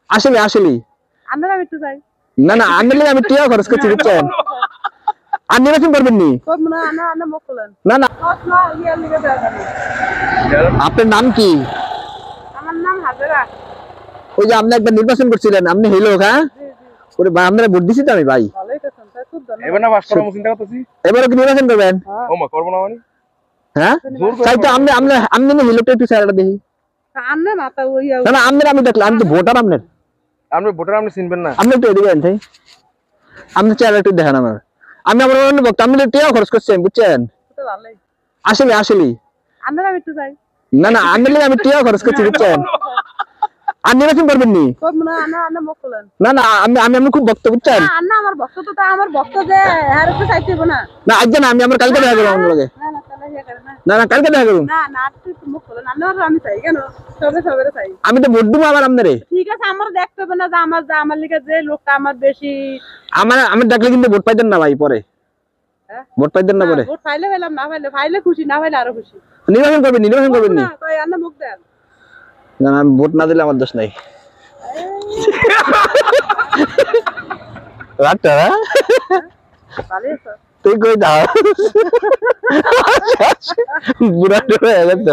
আসলে আসলে আমরা একটু যাই না না আনলে আমি টিয়া খরচ করছি বুঝছেন আর নির্বাচন করবেন নি করব না না না মকলেন না না না ইয়ার লিগে দেওয়া যাবে আপনার নাম কি আমার নাম হাজেরা ওই যে আপনি একবার নির্বাচন করছিলেন আপনি হইলো হ্যাঁ জি জি ওরে ভাই আপনারা ভোট দিছি তো আমি ভাই ভালোই তো শুনতে খুব ধন্যবাদ এবার না বাস করা চিন্তা করতেছি এবারে কি নির্বাচন করবেন ও মা করবো না মানে হ্যাঁ জোর করে তাই তো আপনি আপনি আপনি না হইলো একটু স্যারটা দেখি আন্না মাথা ওই না না আপনি আমি দেখলাম আমি তো ভোটার আপনার আপনি ভোটার আপনি চিনবেন না আপনি একটু এদিকে আনতে আপনি চেহারা একটু দেখান আমার আমি আমার অন্য বক্তা আপনি টিয়া খরচ করছেন বুঝছেন তো ভালোই আসলে আসলে আমরা একটু যাই না না আনলে আমি টিয়া খরচ করছি বুঝছেন আর নির্বাচন করবেন নি করব না না না মকলেন না না আমি আমি আমি খুব ভক্ত বুঝছেন না না আমার ভক্ত তো আমার ভক্ত যে আর একটু চাইতেব না না আজ না আমি আমার কালকে দেখা করবো আপনার লগে না না তাহলে ইয়া করে না না না কালকে দেখা করুন না না তুই মকলেন না আমি চাই কেন সবে সবে চাই আমি তো ভোট দেবো আবার আপনারে ঠিক আছে আমার দেখতে হবে না যে আমার লিগে যে লোকটা আমার বেশি আমার আমি ডাকলে কিন্তু ভোট পাইতেন না ভাই পরে হ্যাঁ? ভোট পাইতেন না পরে ভোট পাইলে পেলাম না পাইলে খুশি না পাইলে আরো খুশি নির্বাচন করবেন নির্বাচন করবেন নি না কই আন্না মুখ দেন না না আমি ভোট না দিলে আমার দোষ নাই রাখটা ভালোই আছে তুই কই দাও বুড়া হয়ে গেছে